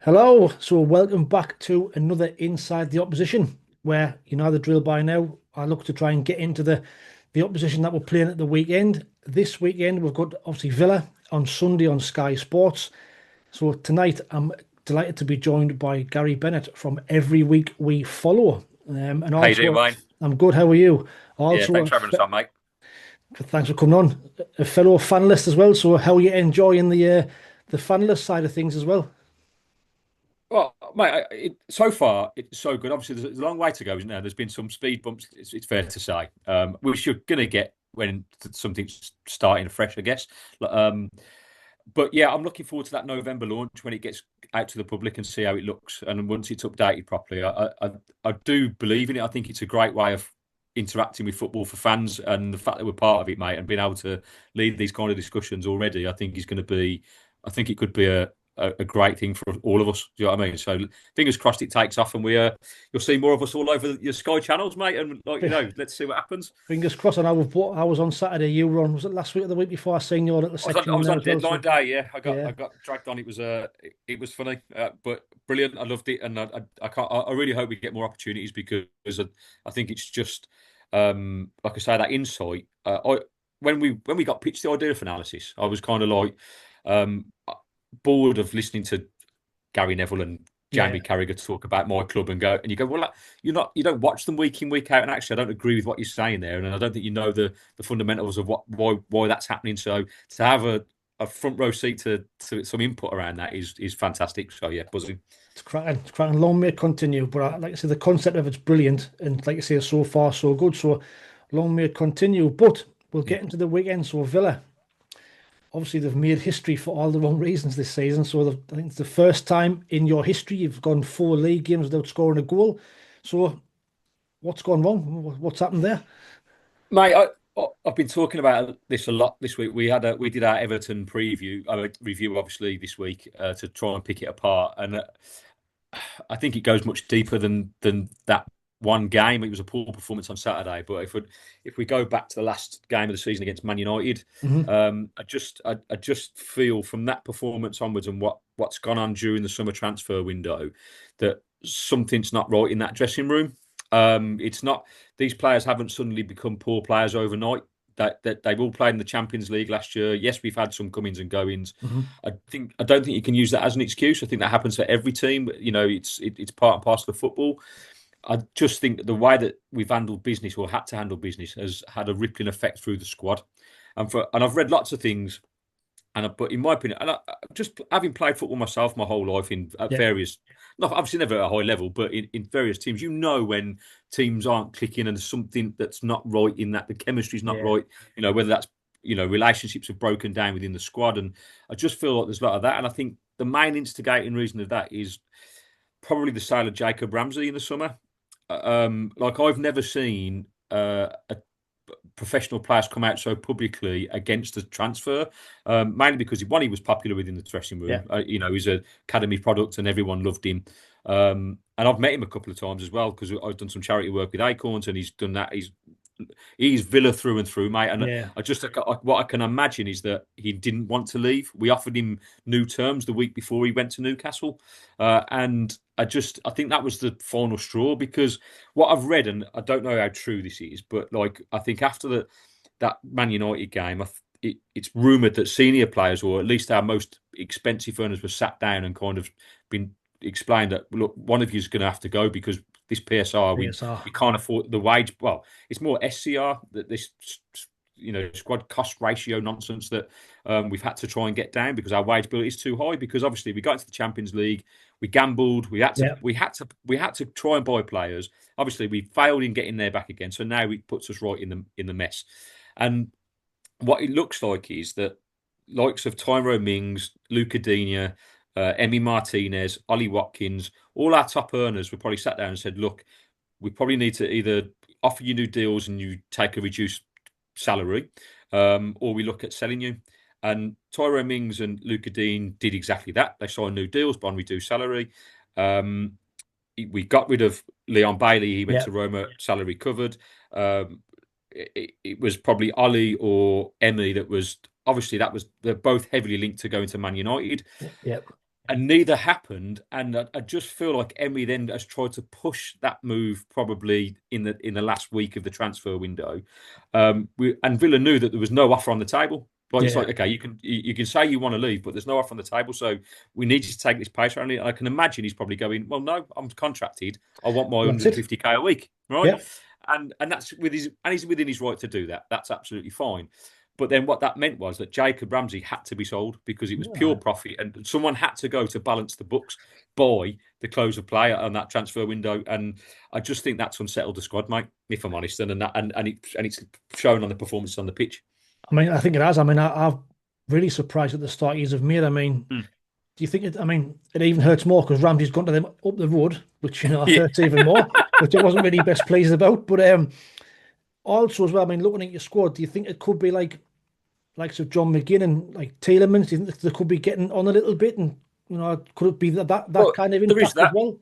Hello, so welcome back to another Inside the Opposition, where you know the drill by now. I look to try and get into the opposition that we're playing at the weekend. This weekend we've got obviously Villa on Sunday on Sky Sports. So tonight I'm delighted to be joined by Gary Bennet from Every Week We Follow, and How you doing, also Wayne? I'm good. How are you? Yeah, Also, thanks for having us on, mate. thanks for coming on. A fellow fanalist as well. So how are you enjoying the fanalist side of things as well? Well, mate, so far it's so good. Obviously, there's a long way to go, isn't there? There's been some speed bumps. It's fair to say, which you're going to get when something's starting fresh, I guess. Um, but yeah, I'm looking forward to that November launch when it gets out to the public and see how it looks. And once it's updated properly, I do believe in it. I think it's a great way of interacting with football for fans, and the fact that we're part of it, mate, and being able to lead these kind of discussions already, I think is going to be. I think it could be a great thing for all of us. Do you know what I mean? So fingers crossed it takes off, and you'll see more of us all over your Sky channels, mate. And let's see what happens. Fingers crossed. And I was on Saturday. You were on. Was it last week or the week before? I seen your little I section on was there on as well. deadline So day. Yeah, I got yeah, I got dragged on. It was funny, but brilliant. I loved it, and I can't. I really hope we get more opportunities because I think it's just like I say, that insight. When we got pitched the idea of analysis, I was kind of like um, bored of listening to Gary Neville and yeah, Jamie Carragher talk about my club and go, and you go, well, you don't watch them week in, week out. And actually, I don't agree with what you're saying there. And I don't think you know the fundamentals of why that's happening. So to have a front row seat to some input around that is fantastic. So yeah, buzzing. it's cracking. It's cracking. Long may it continue. But like I say, the concept of it's brilliant. And like I say, so far so good. So long may it continue. But we'll Yeah. get into the weekend. So Villa, obviously they've made history for all the wrong reasons this season. So I think it's the first time in your history you've gone 4 league games without scoring a goal. So what's gone wrong? What's happened there? Mate, I've been talking about this a lot this week. We did our Everton preview review obviously this week to try and pick it apart, and I think it goes much deeper than that one game. It was a poor performance on Saturday, but if we go back to the last game of the season against Man United, Hmm. I just feel from that performance onwards and what's gone on during the summer transfer window that something's not right in that dressing room. It's not these players haven't suddenly become poor players overnight. That they've all played in the Champions League last year. Yes, we've had some comings and goings. Hmm. I don't think you can use that as an excuse. I think that happens for every team. It's part and parcel of football. I just think the way that we've handled business or had to handle business has had a rippling effect through the squad. And I've read lots of things, but in my opinion, just having played football myself my whole life in at Yeah, various, not obviously never at a high level, but in various teams, when teams aren't clicking and there's something that's not right in that the chemistry's not yeah. right. Whether that's relationships have broken down within the squad, and I just feel like there's a lot of that. And I think the main instigating reason of that is probably the sale of Jacob Ramsey in the summer. Like I've never seen a professional players come out so publicly against the transfer, mainly because one, he was popular within the dressing Yeah. room. He's an academy product and everyone loved him. And I've met him a couple of times as well because I've done some charity work with Acorns and he's done that. He's Villa through and through, mate. And Yeah. what I can imagine is that he didn't want to leave. We offered him new terms the week before he went to Newcastle, and I think that was the final straw because what I've read, and I don't know how true this is, but like I think after that Man United game, it's rumored that senior players, or at least our most expensive earners, were sat down and kind of been explained that look, one of you is going to have to go because this PSR we PSR. can't afford the wage. Well, it's more SCR that this squad cost ratio nonsense that we've had to try and get down because our wage bill is too high. Because obviously we got into the Champions League, we gambled, Yeah. we had to try and buy players. Obviously, we failed in getting there back again, so now it puts us right in the mess. And what it looks like is that likes of Tyrone Mings, Luca Digne, Emi Martinez, Ollie Watkins, all our top earners were probably sat down and said, look, we probably need to either offer you new deals and you take a reduced salary, or we look at selling you. And Tyrone Mings and Luca Dean did exactly that. They signed new deals but on reduced salary. Um, we got rid of Leon Bailey. He went Yeah. to Roma, salary covered. Um, it was probably Ollie or Emery that was obviously they're both heavily linked to going to Man United. Yeah. and neither happened. And I just feel like Emery then has tried to push that move probably in the last week of the transfer window. And Villa knew that there was no offer on the table. But it's Yeah, like, okay, you can say you want to leave, but there's no offer on the table, so we need you to take this pace around it. And I can imagine he's probably going, well, no, I'm contracted. I want my that's it. 150k a week, right? Yeah, And that's he's within his right to do that. That's absolutely fine. But then what that meant was that Jacob Ramsey had to be sold because it was pure Aye. profit, and someone had to go to balance the books by the close of play on that transfer window. And I just think that's unsettled the squad, mate. If I'm honest, and it's shown on the performance on the pitch. I mean, I think it has. I mean, I'm really surprised at the start years of made. I mean, Mm. do you think it? I mean, it even hurts more because Ramsey's gone to them up the road, which Yeah. hurts even more, which I wasn't really best pleased about. But also as well, I mean, looking at your squad, do you think it could be likes of John McGinn and like Tielemans? Do you think they could be getting on a little bit, and could it be that Well, kind of there is impact as that well?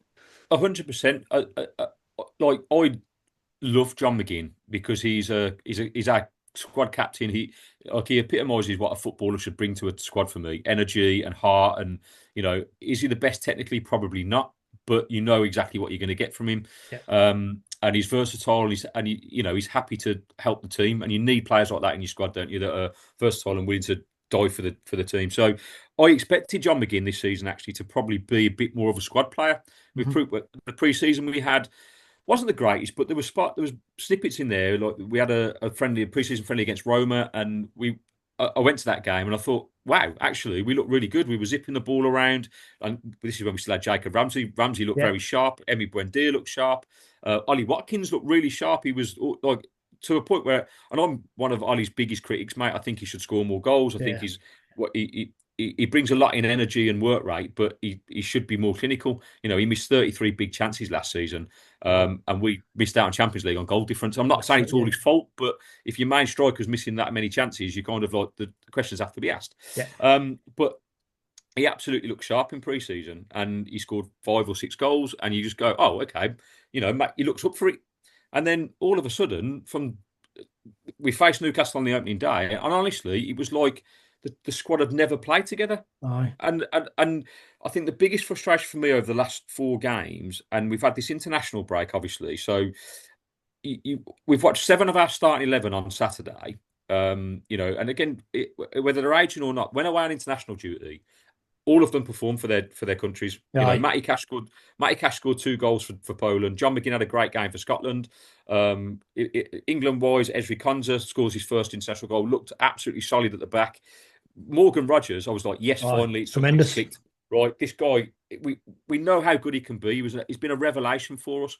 100%. Like I love John McGinn because he's our squad captain. He epitomises what a footballer should bring to a squad for me: energy and heart. And is he the best technically? Probably not, but you know exactly what you're going to get from him. Yeah. And he's versatile, he's happy to help the team. And you need players like that in your squad, don't you? That are versatile and willing to die for the team. So I expected John McGinn this season actually to probably be a bit more of a squad player. Mhm. The pre-season we had wasn't the greatest, but there was snippets in there. Like we had a pre-season friendly against Roma, and I went to that game and I thought, wow, actually we looked really good. We were zipping the ball around, and this is when we still had Jacob Ramsey. Ramsey looked Yeah. very sharp. Emi Buendia looked sharp. Ollie Watkins looked really sharp. He was like to a point where, and I'm one of Ollie's biggest critics, mate. I think he should score more goals. I think Yeah. he brings a lot in energy and work rate, but he should be more clinical. He missed 33 big chances last season, Wow. and we missed out on Champions League on goal difference. I'm not That's saying right. it's all Yeah. his fault, but if your main striker's missing that many chances, you kind of like the questions have to be asked. Yeah. But he absolutely looked sharp in pre-season, and he scored 5 or 6 goals, and you just go, oh, okay, he looks up for it. And then all of a sudden, we faced Newcastle on the opening day, and honestly, it was like the squad had never played together. Aye. And I think the biggest frustration for me over the last 4 games, and we've had this international break, obviously. So we've watched 7 of our starting 11 on Saturday. And again, whether they're aging or not, when away on international duty, all of them performed for their countries. Aye. Matty Cash scored 2 goals for Poland. John McGinn had a great game for Scotland. England-wise, Ezri Konsa scores his first international goal. Looked absolutely solid at the back. Morgan Rogers, I was like, yes, Aye. finally, something's Tremendous. clicked. Right, this guy, we know how good he can be. He's been a revelation for us.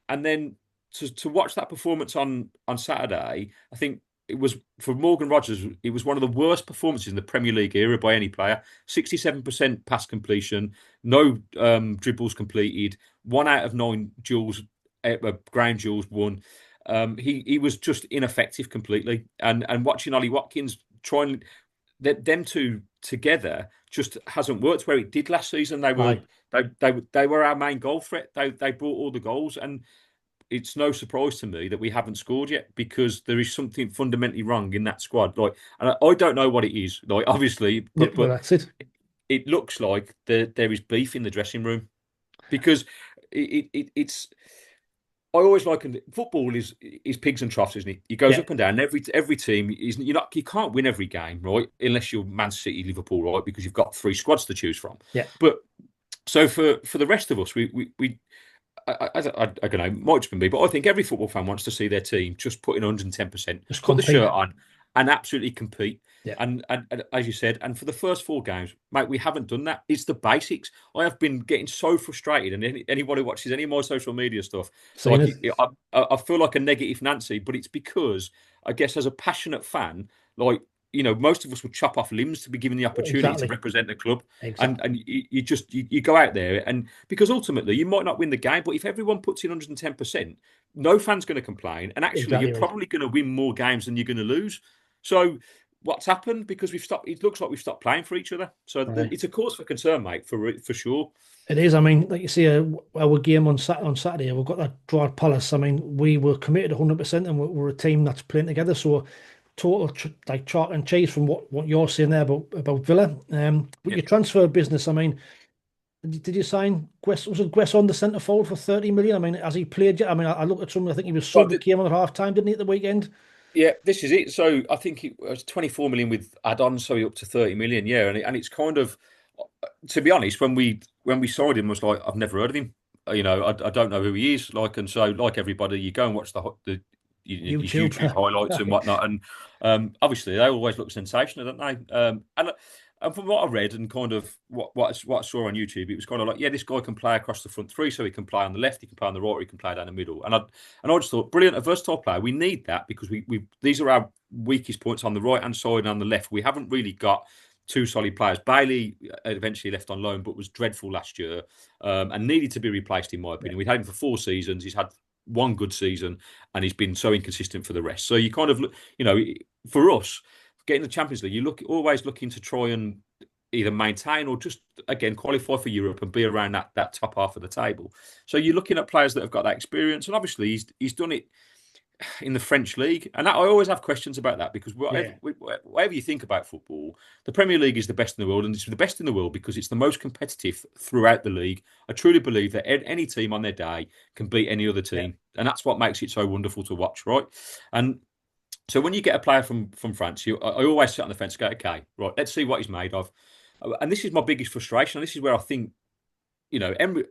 And then to watch that performance on Saturday, I think it was for Morgan Rogers. It was one of the worst performances in the Premier League era by any player. 67% pass completion, no dribbles completed, 1 out of 9 duels, ground duels won. He was just ineffective completely. And watching Ollie Watkins trying them two together just hasn't worked where it did last season. Aye. They were our main goal threat. They brought all the goals, and it's no surprise to me that we haven't scored yet because there is something fundamentally wrong in that squad. Like, and I don't know what it is. Like, obviously, Yeah, well, but that's it. it looks like there is beef in the dressing room because it's. I always liken football is pigs and troughs, isn't it? It goes Yeah. up and down. Every team is you can't win every game, right? Unless you're Man City, Liverpool, right? Because you've got 3 squads to choose from. Yeah. But so for the rest of us, I don't know, might just be me, but I think every football fan wants to see their team just put in 110%, Just put the compete. shirt on, and absolutely compete. Yeah. And as you said, and for the first 4 games, mate, we haven't done that. It's the basics. I have been getting so frustrated, and anyone who watches any of my social media stuff, Seen like it. I feel like a negative Nancy, but it's because I guess as a passionate fan, like most of us would chop off limbs to be given the opportunity to Exactly. represent the club, and Exactly. and you go out there, and because ultimately you might not win the game, but if everyone puts in 110%, no fan's going to complain, and actually you're Exactly right. probably going to win more games than you're going to lose. So what's happened? Because we've stopped. It looks like we've stopped playing for each other. So Aye. it's a cause for concern, mate, for sure. It is. I mean, like you see, our game on Saturday, we've got that draw at Palace. I mean, we were committed 100%, and we're a team that's playing together. So total like chalk and cheese from what you're saying there about Villa. With your transfer business, I mean, did you sign Guess? Was it Guess on the centre forward for 30 million? I mean, has he played yet? I mean, I looked at something. I think he was Well, subbed. He came on at half time, didn't he, at the weekend? yeah, this is it. So I think it was 24 million with add-ons, so he up to 30 million. Yeah, and it's kind of, to be honest, when we signed him, I was like, I've never heard of him. I don't know who he is. Like, and so like everybody, you go and watch the his YouTube. YouTube highlights and whatnot, and obviously they always look sensational, don't they? And from what I read and kind of what I saw on YouTube, it was kind of like, yeah, this guy can play across the front three, so he can play on the left, he can play on the right, or he can play down the middle. And I just thought, brilliant, a versatile player. We need that because we these are our weakest points on the right hand side and on the left. We haven't really got two solid players. Bailey eventually left on loan, but was dreadful last year and needed to be replaced, in my opinion. We'd had him for 4 seasons. He's had one good season, and he's been so inconsistent for the rest. So you kind of, for us, getting the Champions League, always looking to try and either maintain or just, again, qualify for Europe and be around that top half of the table. So you're looking at players that have got that experience, and obviously he's done it in the French league, and I always have questions about that because whatever you think about football, the Premier League is the best in the world, and it's the best in the world because it's the most competitive throughout the league. I truly believe that any team on their day can beat any other team, and that's what makes it so wonderful to watch, right? And so when you get a player from France, I always sit on the fence and go, okay, right, let's see what he's made of. And this is my biggest frustration. And this is where I think, Emery,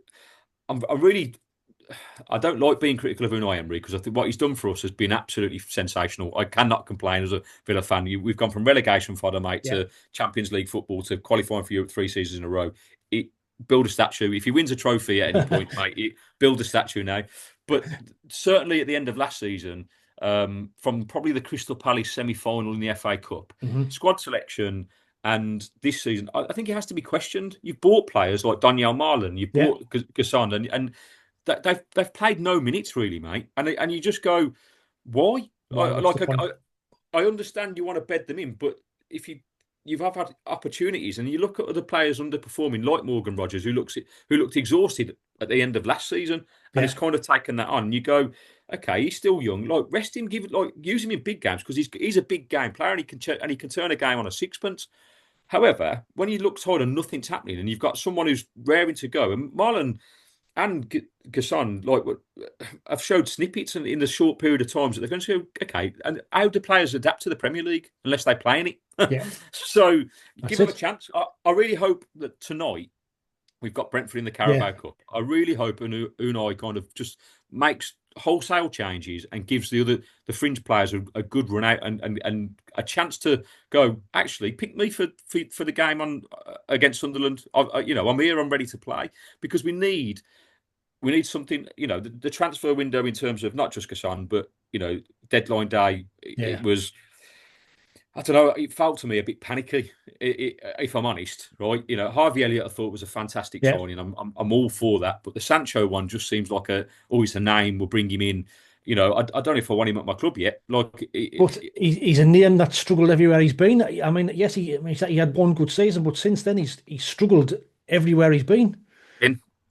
I don't like being critical of Unai Emery because I think what he's done for us has been absolutely sensational. I cannot complain as a Villa fan. We've gone from relegation fodder, mate, to Champions League football, to qualifying for Europe 3 seasons in a row. Build a statue. If he wins a trophy at any point, mate, build a statue now. But certainly at the end of last season, from probably the Crystal Palace semi-final in the FA Cup, squad selection, and this season, I think it has to be questioned. You've bought players like Daniel Marlon, you've bought Gasson, and they've played no minutes really, mate. And you just go, why? I understand you want to bed them in, but if you've had opportunities, and you look at other players underperforming, like Morgan Rogers, who looked exhausted at the end of last season, and has kind of taken that on. And you go, okay, he's still young. Like, rest him, use him in big games because he's a big game player, and he can turn a game on a sixpence. However, when you look tired and nothing's happening, and you've got someone who's raring to go, and Marlon and Gasson have showed snippets in the short period of times that they're going to go, okay, and how do players adapt to the Premier League unless they play in it? So give them a chance. I really hope that tonight we've got Brentford in the Carabao Cup. I really hope Unai kind of just makes wholesale changes and gives the fringe players a good run out and a chance to go, actually pick me for the game on against Sunderland. I'm here, I'm ready to play, because we need something. The transfer window, in terms of not just Gasson, but deadline day, it was, I don't know, it felt to me a bit panicky, if I'm honest, right? Harvey Elliott I thought was a fantastic signing. I'm all for that, but the Sancho one just seems like always a name. We'll bring him in. I don't know if I want him at my club yet. But he's a name that's struggled everywhere he's been. I mean, yes, he had one good season, but since then he's struggled everywhere he's been.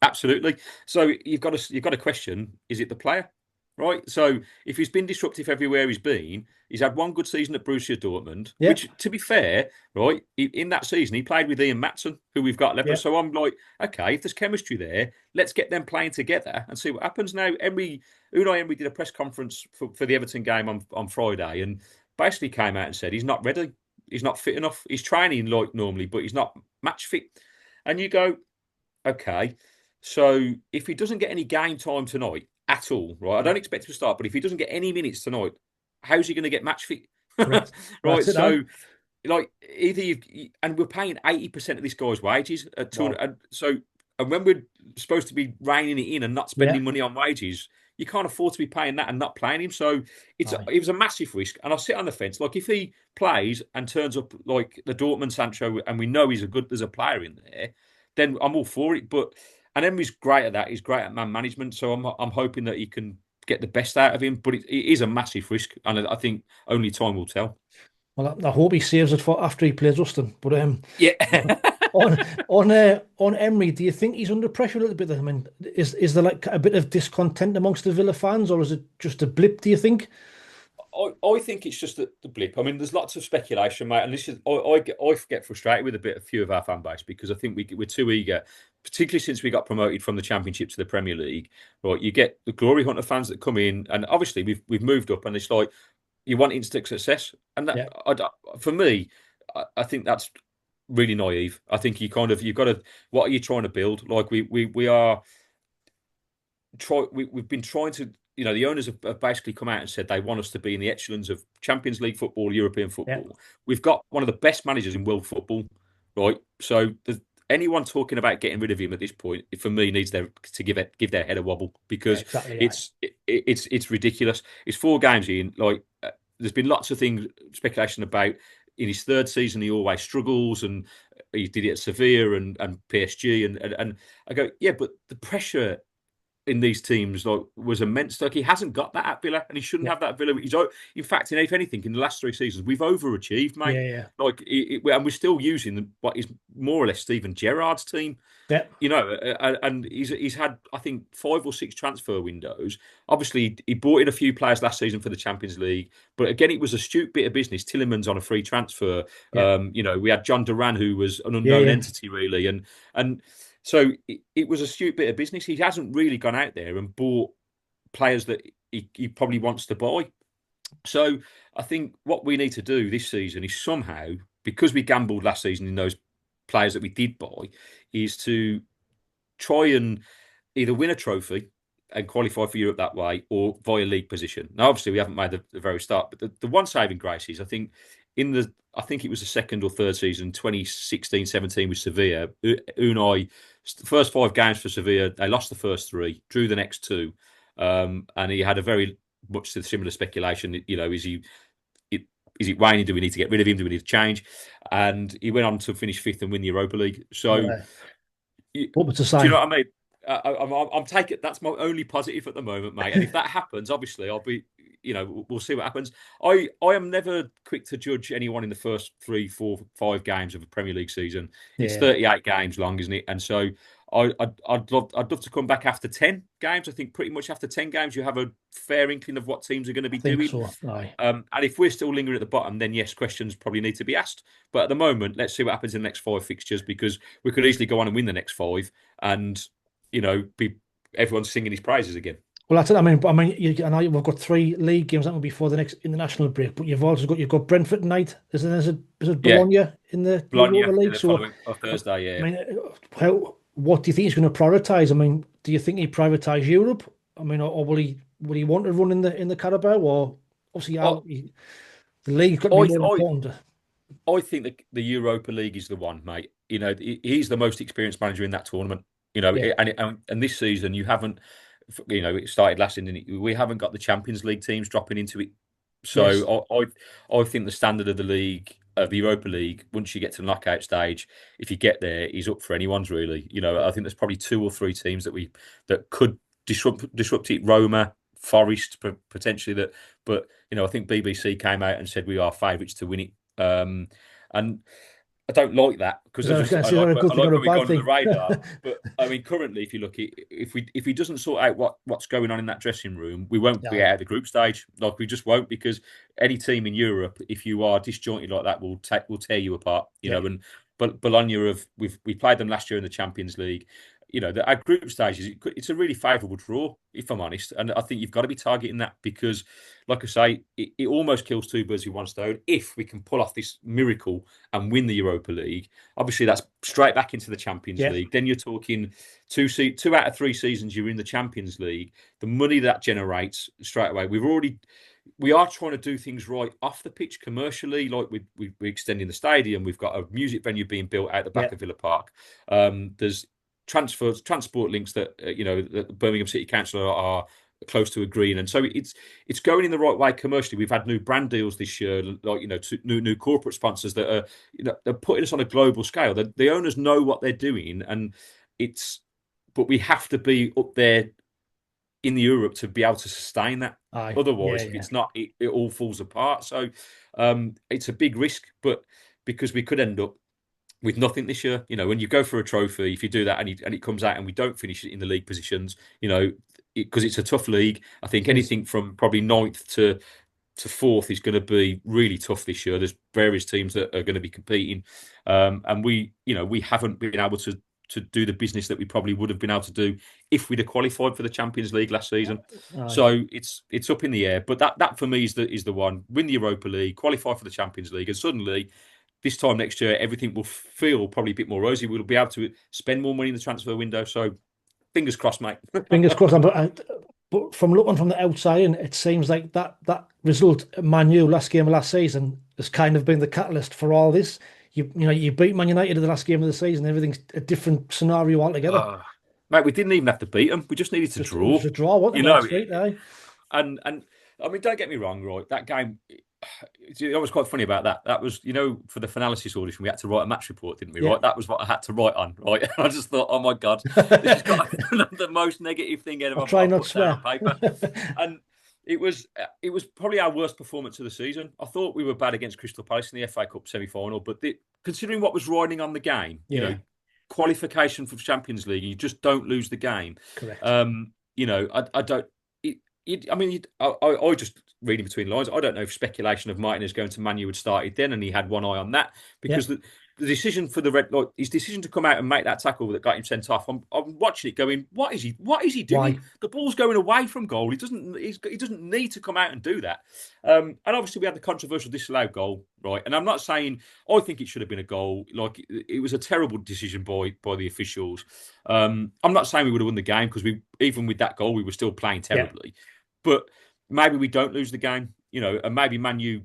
Absolutely. So you've got to question: is it the player? Right, so if he's been disruptive everywhere he's been, he's had one good season at Borussia Dortmund, which, to be fair, right, in that season he played with Ian Matson, who we've got left. So I'm like, okay, if there's chemistry there, let's get them playing together and see what happens. Now, Unai Emery did a press conference for the Everton game on Friday, and basically came out and said he's not ready, he's not fit enough, he's training like normally, but he's not match fit. And you go, okay, so if he doesn't get any game time tonight at all, right? I don't expect him to start, but if he doesn't get any minutes tonight, how's he going to get match fit? Right. So, either and we're paying 80% of this guy's wages at 200. And when we're supposed to be reining it in and not spending money on wages, you can't afford to be paying that and not playing him. So it was a massive risk. And I sit on the fence. Like, if he plays and turns up like the Dortmund Sancho, and we know there's a player in there, then I'm all for it. And Emery's great at that. He's great at man management. So I'm hoping that he can get the best out of him. But it is a massive risk, and I think only time will tell. Well, I hope he saves it for after he plays Ruston. But on Emery, do you think he's under pressure a little bit? I mean, is there like a bit of discontent amongst the Villa fans, or is it just a blip, do you think? I think it's just the blip. I mean, there's lots of speculation, mate, and this is I get frustrated with a few of our fan base because I think we're too eager, particularly since we got promoted from the Championship to the Premier League. Right, you get the glory hunter fans that come in, and obviously we've moved up, and it's like you want instant success, and that Yeah, for me, I think that's really naive. I think you've got to, what are you trying to build? Like we are we've been trying to, the owners have basically come out and said they want us to be in the echelons of Champions League football, European yeah, football. We've got one of the best managers in world football, right? So anyone talking about getting rid of him at this point, for me, needs to give their head a wobble yeah, because exactly. Aye. it's ridiculous. It's 4 games in. Like there's been lots of things speculation about. In his third season, he always struggles, and he did it at Sevilla and PSG, and I go, yeah, but the pressure in these teams was immense. Like he hasn't got that at Villa, and he shouldn't Yeah, have that at Villa. In fact, if anything, in the last 3 seasons, we've overachieved, mate. yeah, yeah, Like, and we're still using what is more or less Steven Gerrard's team. yeah, And he's had, I think, 5 or 6 transfer windows. Obviously, he brought in a few players last season for the Champions League, but again, it was a astute bit of business. Tillemans on a free transfer. yeah, We had John Duran, who was an yeah, unknown yeah, entity, really, and so it was a astute bit of business. He hasn't really gone out there and bought players that he probably wants to buy. So I think what we need to do this season is somehow, because we gambled last season in those players that we did buy, is to try and either win a trophy and qualify for Europe that way, or via league position. Now, obviously, we haven't made the very start, but the one saving grace is, I think it was the second or third season, 2016-17 with Sevilla. Unai, the first 5 games for Sevilla, they lost the first 3, drew the next 2, and he had a very much similar speculation. Is it Wayne? Do we need to get rid of him? Do we need to change? And he went on to finish 5th and win the Europa League. So yeah. do What was the you sign? know what I mean? I'm taking, that's my only positive at the moment, mate. And if that happens, obviously, I'll be, we'll see what happens. I am never quick to judge anyone in the first 3, 4, 5 games of a Premier League season. It's Yeah, 38 games long, isn't it? And so I'd love to come back after 10 games. I think pretty much after 10 games, you have a fair inkling of what teams are going to I be think doing. so. Aye. And if we're still lingering at the bottom, then yes, questions probably need to be asked. But at the moment, let's see what happens in the next 5 fixtures, because we could easily go on and win the next 5, and be everyone's singing his praises again. Well, that's it. I know we've got 3 league games that will be before the next international break, but you've got Brentford tonight. Is it Yeah, Bologna in the Bologna Europa in League? the So, following Thursday. I Yeah, mean, what do you think he's going to prioritise? I mean, do you think he prioritise Europe? I mean, or will he want to run in the Carabao? Or obviously, I the league's got to be I more I, important. I think that the Europa League is the one, mate. He's the most experienced manager in that tournament. Yeah. And this season you haven't, it started last season. We haven't got the Champions League teams dropping into it. Yes. So I think the standard of the league, of the Europa League, once you get to the knockout stage, if you get there, is up for anyone's really. I think there's probably 2 or 3 teams that could disrupt it. Roma, Forest, potentially that. But I think BBC came out and said we are favourites to win it. And I don't like that, because Is that, I is that like a good I thing like or a when we go bad under the thing? radar. But I mean, currently, if you look, if he doesn't sort out what's going on in that dressing room, we won't be Aye. out of the group stage. Like, we just won't, because any team in Europe, if you are disjointed like that, will tear you apart. Yeah. But Bologna we played them last year in the Champions League. Our group stages, it's a really favourable draw, if I'm honest. And I think you've got to be targeting that, because, like I say, it almost kills 2 birds with one stone. If we can pull off this miracle and win the Europa League, obviously that's straight back into the Champions Yeah. League. Then you're talking 2 out of 3 seasons you're in the Champions League. The money that generates straight away. We are trying to do things right off the pitch commercially, like we're extending the stadium. We've got a music venue being built out the Yeah. back of Villa Park. There's transport links that the Birmingham City Council are close to agreeing, and so it's going in the right way commercially. We've had new brand deals this year, like new corporate sponsors that are they're putting us on a global scale. The owners know what they're doing, and but we have to be up there in the Europe to be able to sustain that. Aye. Yeah. Otherwise, if Yeah. it's not, it all falls apart. So it's a big risk, but because we could end up with nothing this year. When you go for a trophy, if you do that and it comes out and we don't finish it in the league positions, because it's a tough league. I think It is. anything from probably ninth to to fourth is going to be really tough this year. There's various teams that are going to be competing, and we haven't been able to do the business that we probably would have been able to do if we'd have qualified for the Champions League last season. Aye. So it's up in the air. But that for me is the one. Win the Europa League, qualify for the Champions League, and suddenly this time next year everything will feel probably a bit more rosy. We'll be able to spend more money in the transfer window. So fingers crossed, mate. Fingers crossed. But from looking from the outside in, it seems like that result at Man U last game of last season has kind of been the catalyst for all this. You beat Man United in the last game of the season. Everything's a different scenario altogether. Mate, we didn't even have to beat them. We just needed to draw. It was a draw, wasn't it? Last week, aye. And I mean, don't get me wrong, right? That game, it was quite funny about that. That was, for the Finalysis audition, we had to write a match report, didn't we? Yeah. Right? That was what I had to write on, right? And I just thought, oh my God, this has got the most negative thing ever. I'll try not to swear. On paper. And it was probably our worst performance of the season. I thought we were bad against Crystal Palace in the FA Cup semi-final, but considering what was riding on the game, qualification for the Champions League, you just don't lose the game. Correct. I don't. I just reading between lines. I don't know if speculation of Martinez going to Man U had started then, and he had one eye on that because the decision for his decision to come out and make that tackle that got him sent off. I'm watching it, going, what is he doing? Why? The ball's going away from goal. He doesn't need to come out and do that. And obviously we had the controversial disallowed goal, right? And I'm not saying I think it should have been a goal. Like it was a terrible decision by the officials. I'm not saying we would have won the game because even with that goal we were still playing terribly. Yeah. But maybe we don't lose the game, and maybe Man U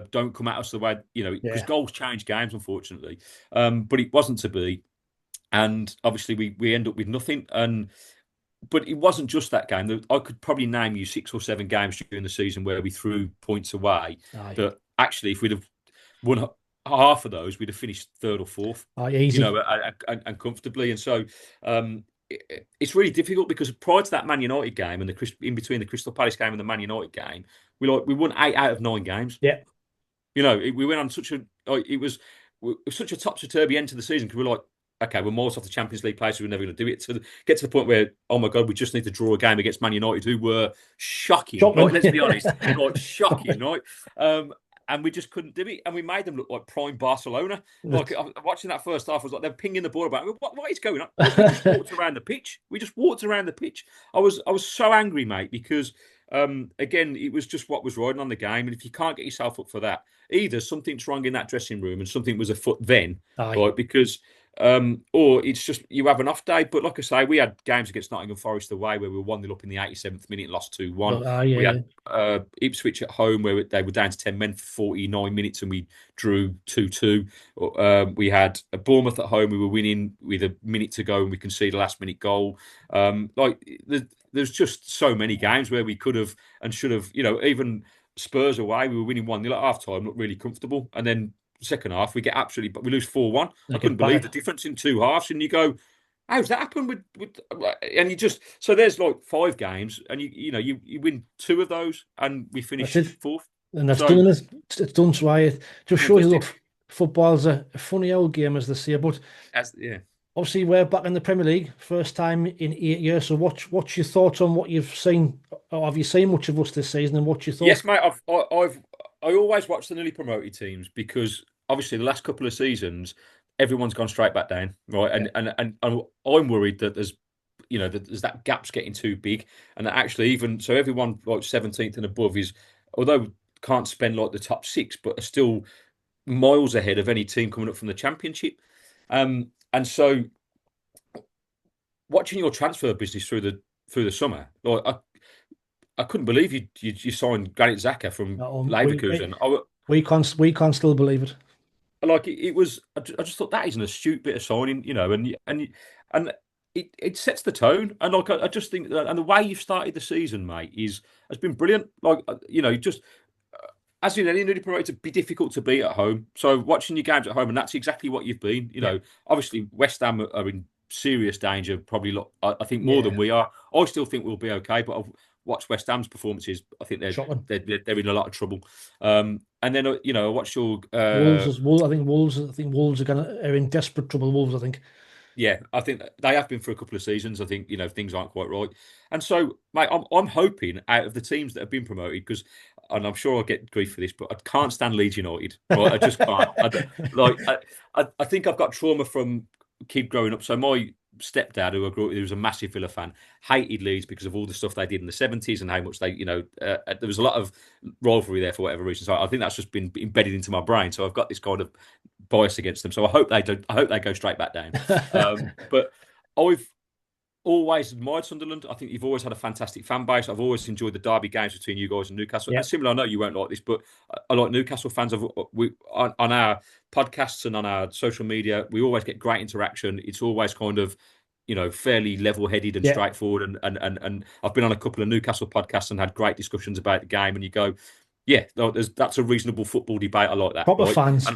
don't come at us the way, because goals change games, unfortunately. But it wasn't to be. And obviously we end up with nothing. But it wasn't just that game. I could probably name you 6 or 7 games during the season where we threw points away. Aye. That actually, if we'd have won half of those, we'd have finished 3rd or 4th. Easy. And comfortably. And so it's really difficult because prior to that Man United game and in between the Crystal Palace game and the Man United game, we won 8 out of 9 games. Yeah, we went on it was such a topsy-turvy end to the season because we're like, okay, we're miles off the Champions League place, we're never going to do it. To get to the point where, oh my God, we just need to draw a game against Man United, who were shocking. Right? Let's be honest, shocking, right? And we just couldn't do it. And we made them look like prime Barcelona. Like watching that first half, I was like, they're pinging the ball about. What is going on? We just walked around the pitch. I was so angry, mate, because again, it was just what was riding on the game. And if you can't get yourself up for that, either something's wrong in that dressing room and something was afoot then, right? Because or it's just you have an off day. But like I say, we had games against Nottingham Forest away where we were 1-0 up in the 87th minute, lost 2-1. We had Ipswich at home where they were down to 10 men for 49 minutes and we drew 2-2. We had a Bournemouth at home, we were winning with a minute to go and we conceded a last minute goal. There's just so many games where we could have and should have, even Spurs away, we were winning 1-0 at half time, looked really comfortable. And then second half, we lose 4-1. I couldn't believe the difference in 2 halves. And you go, how's that happened? And you just so there's like 5 games, and you win 2 of those, and we finish 4th. And that's done. It's done. So it just shows you, look, football's a funny old game, as they say. But obviously, we're back in the Premier League, first time in 8 years. So, what's your thoughts on what you've seen? Or have you seen much of us this season? And what's your thoughts? Yes, mate. I always watch the newly promoted teams because obviously the last couple of seasons everyone's gone straight back down, right? And I'm worried that there's that gap's getting too big, and that actually even so everyone like 17th and above is, although can't spend like the top 6, but are still miles ahead of any team coming up from the Championship. And so watching your transfer business through the summer, like I couldn't believe you signed Granit Xhaka from Leverkusen. We can't still believe it. Like it was, I just thought that is an astute bit of signing, and it sets the tone. And like I just think, and the way you've started the season, mate, has been brilliant. Like just as you know, newly promoted to be difficult to beat at home. So watching your games at home, and that's exactly what you've been. Obviously West Ham are in serious danger, probably. I think more than we are. I still think we'll be okay, but I've watched West Ham's performances. I think they're in a lot of trouble. And then I watched your Wolves. I think Wolves are in desperate trouble. Wolves, I think. Yeah, I think they have been for a couple of seasons. I think things aren't quite right, and so, mate, I'm hoping out of the teams that have been promoted, because and I'm sure I'll get grief for this, but I can't stand Leeds United. Right? I just can't. I think I've got trauma from kid growing up. So my stepdad, who I grew up with, who was a massive Villa fan, hated Leeds because of all the stuff they did in the 70s and how much they, there was a lot of rivalry there for whatever reason. So I think that's just been embedded into my brain. So I've got this kind of bias against them. So I hope they don't. I hope they go straight back down. But I've always admired Sunderland. I think you've always had a fantastic fan base. I've always enjoyed the derby games between you guys and Newcastle. Yeah. And similar, I know you won't like this, but I like Newcastle fans. On our podcasts and on our social media, we always get great interaction. It's always kind of, fairly level-headed and straightforward. And I've been on a couple of Newcastle podcasts and had great discussions about the game. And you go, yeah, that's a reasonable football debate. I like that. Proper fans,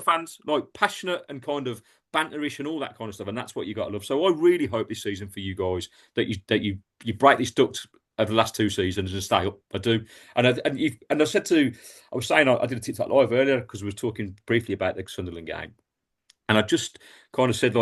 fans, like passionate and kind of banterish and all that kind of stuff, and that's what you got to love. So I really hope this season for you guys that you break this duct over the last 2 seasons and stay up. I do, and I said I was saying I did a TikTok live earlier because we were talking briefly about the Sunderland game, and I just kind of said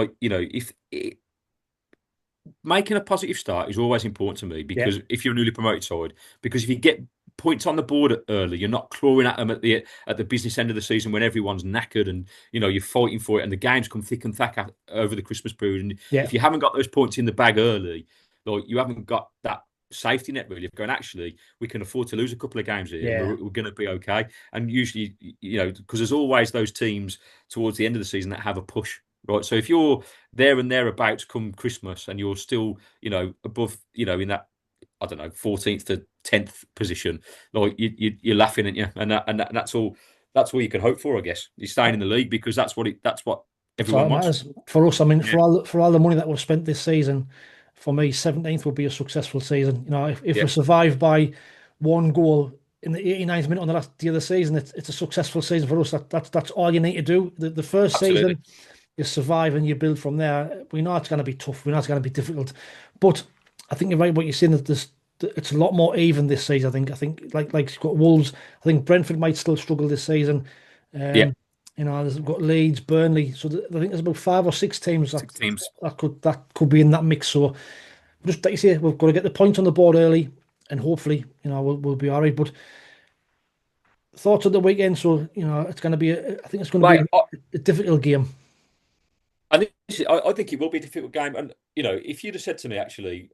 making a positive start is always important to me because if you're a newly promoted side, because if you get points on the board early, you're not clawing at them at the business end of the season when everyone's knackered and you're fighting for it and the games come thick and thack over the Christmas period. And if you haven't got those points in the bag early, you haven't got that safety net really of going, actually, we can afford to lose a couple of games here. We're going to be okay. And usually, because there's always those teams towards the end of the season that have a push. Right, so if you're there and thereabouts come Christmas and you're still, above, in that, I don't know, 14th to 10th position, you're laughing at you, and that's all you can hope for, I guess. You're staying in the league because that's what everyone wants. For us. I mean, for all the money that we've spent this season, for me, 17th would be a successful season. If we survive by 1 goal in the 89th minute on the last day of the season, it's a successful season for us. That's all you need to do. The first season. You survive and you build from there. We know it's going to be tough. We know it's going to be difficult, but I think you're right. What you're saying that it's a lot more even this season. I think like you've got Wolves. I think Brentford might still struggle this season. There's got Leeds, Burnley. So I think there's about 5 or 6 teams. That could be in that mix. So just like you say, we've got to get the points on the board early, and hopefully, we'll be all right. But thoughts of the weekend. So it's going to be. I think it's going to be a difficult game. I think it will be a difficult game. And, if you'd have said to me, actually,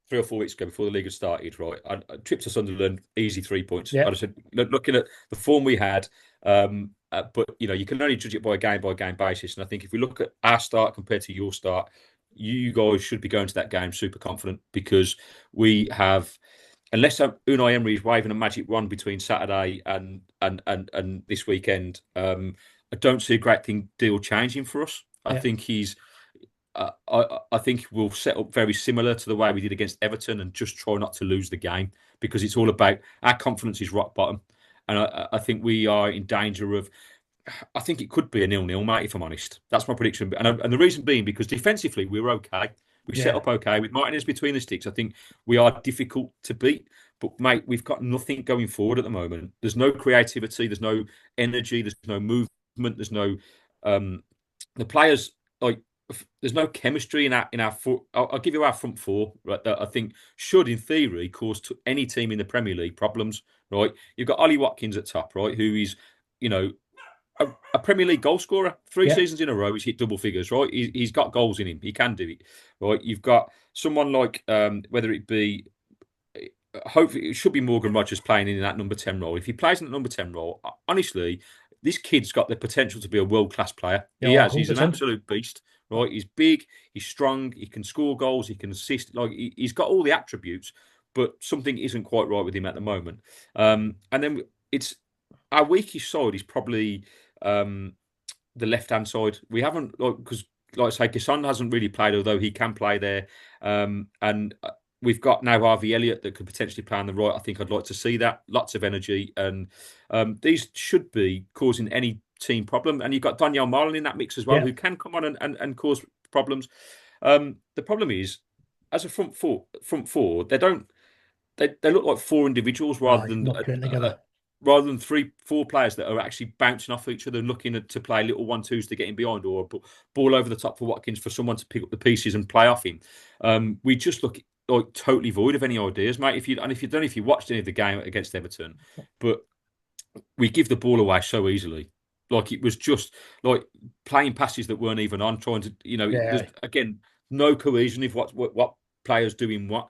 3 or 4 weeks ago before the league had started, right, a trip to Sunderland, easy 3 points. I'd have said, looking at the form we had, but, you can only judge it by a game basis. And I think if we look at our start compared to your start, you guys should be going to that game super confident because we have, unless Unai Emery is waving a magic wand between Saturday and this weekend, I don't see a great deal changing for us. I think I think we'll set up very similar to the way we did against Everton and just try not to lose the game because it's all about our confidence is rock bottom. And I think we are in danger of, I think it could be a 0-0, mate, if I'm honest. That's my prediction. And the reason being because defensively we were okay. We set up okay. With Martinez between the sticks, I think we are difficult to beat. But, mate, we've got nothing going forward at the moment. There's no creativity. There's no energy. There's no movement. There's no... the players, there's no chemistry in our foot. I'll give you our front four, right? That I think should, in theory, cause to any team in the Premier League problems, right? You've got Ollie Watkins at top, right? Who is, a Premier League goal scorer. 3 seasons in a row, he's hit double figures, right? He's got goals in him. He can do it, right? You've got someone like, whether it be, hopefully, it should be Morgan Rogers playing in that number 10 role. If he plays in that number 10 role, honestly, this kid's got the potential to be a world-class player. He has. 100%. He's an absolute beast, right? He's big, he's strong, he can score goals, he can assist. He's got all the attributes, but something isn't quite right with him at the moment. And then it's our weakest side is probably the left-hand side. We haven't, because, like I say, Kisson hasn't really played, although he can play there. And we've got now Harvey Elliott that could potentially play on the right. I think I'd like to see that. Lots of energy. And these should be causing any team problem. And you've got Daniel Marlin in that mix as well, who can come on and cause problems. The problem is, as a front four, they look like 4 individuals rather than 3-4 players that are actually bouncing off each other, looking to play little 1-2s to get in behind, or a ball over the top for Watkins for someone to pick up the pieces and play off him. We just look like totally void of any ideas, mate. If you don't know if you watched any of the game against Everton, but we give the ball away so easily. Like it was just like playing passes that weren't even on, trying to, there's Yeah, again no cohesion of what players doing what.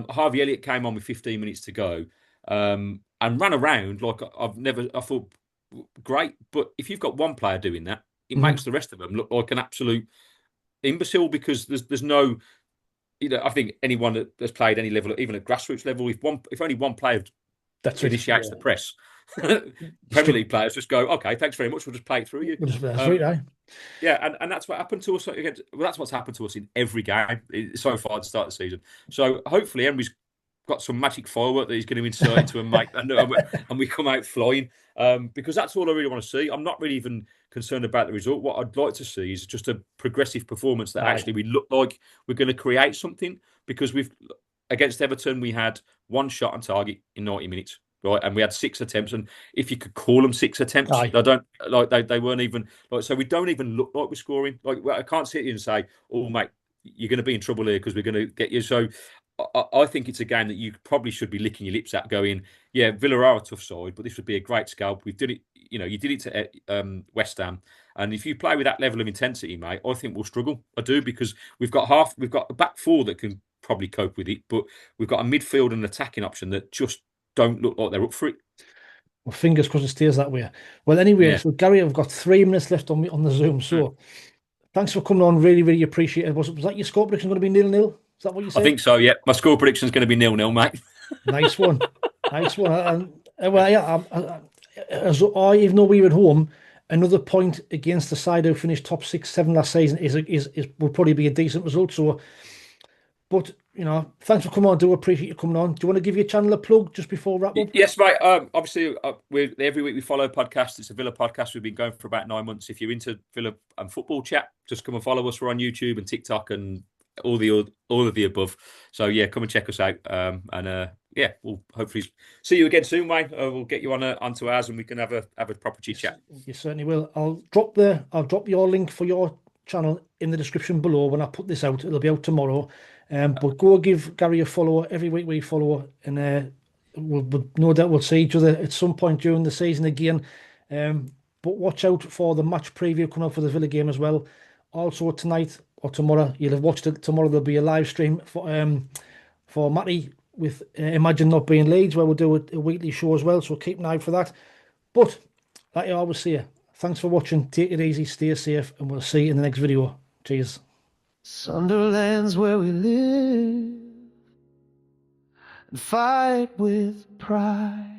Harvey Elliott came on with 15 minutes to go, and ran around like I thought great. But if you've got one player doing that, it makes the rest of them look like an absolute imbecile because there's no, I think anyone that has played any level, even at grassroots level, if only one player that's it. initiates Yeah. the press, Premier League players just go, okay, thanks very much, we'll just play it through you. That's right, aye. Yeah, and that's what happened to us against. Well, that's what's happened to us in every game so far at the start of the season. So hopefully Emery's got some magic firework that he's going to insert into and make, and we come out flying. Because that's all I really want to see. I'm not really even concerned about the result. What I'd like to see is just a progressive performance that actually we look like we're going to create something. Because against Everton we had one shot on target in 90 minutes. Right, and we had 6 attempts, and if you could call them 6 attempts, Aye. they don't like they weren't even like. So we don't even look like we're scoring. Like I can't sit here and say, "Oh, mate, you're going to be in trouble here because we're going to get you." So I think it's a game that you probably should be licking your lips at, going, "Yeah, Villa are a tough side, but this would be a great scalp." We've did it. You did it to West Ham, and if you play with that level of intensity, mate, I think we'll struggle. I do because we've got a back four that can probably cope with it, but we've got a midfield and attacking option that just don't look like they're up for it. Well, fingers crossed it stays that way. Well, anyway, Yeah. so Gary, I've got 3 minutes left on the Zoom. So thanks for coming on. Really, really appreciate it. Was that your score prediction going to be 0-0? Is that what you I said? think so, yeah. My score prediction is going to be 0-0, mate. Nice one. Nice one. Well, yeah, even though we were at home, another point against the side who finished top 6, 7 last season is will probably be a decent result. So, but thanks for coming on. I do appreciate you coming on. Do you want to give your channel a plug just before wrap up? Yes, mate. Obviously, every week we follow podcasts. It's a Villa podcast. We've been going for about 9 months. If you're into Villa and football chat, just come and follow us. We're on YouTube and TikTok and all of the above. So yeah, come and check us out. Yeah, we'll hopefully see you again soon, Wayne. We'll get you onto ours and we can have a proper chit chat. You certainly will. I'll drop your link for your channel in the description below when I put this out. It'll be out tomorrow. But go give Gary a follow. Every week we follow, and we'll no doubt we'll see each other at some point during the season again. But watch out for the match preview coming up for the Villa game as well. Also tonight or tomorrow, you'll have watched it. Tomorrow there'll be a live stream for Matty with Imagine Not Being Leeds, where we'll do a weekly show as well. So keep an eye for that. But like I always say, thanks for watching. Take it easy, stay safe, and we'll see you in the next video. Cheers. Sunderland's where we live and fight with pride.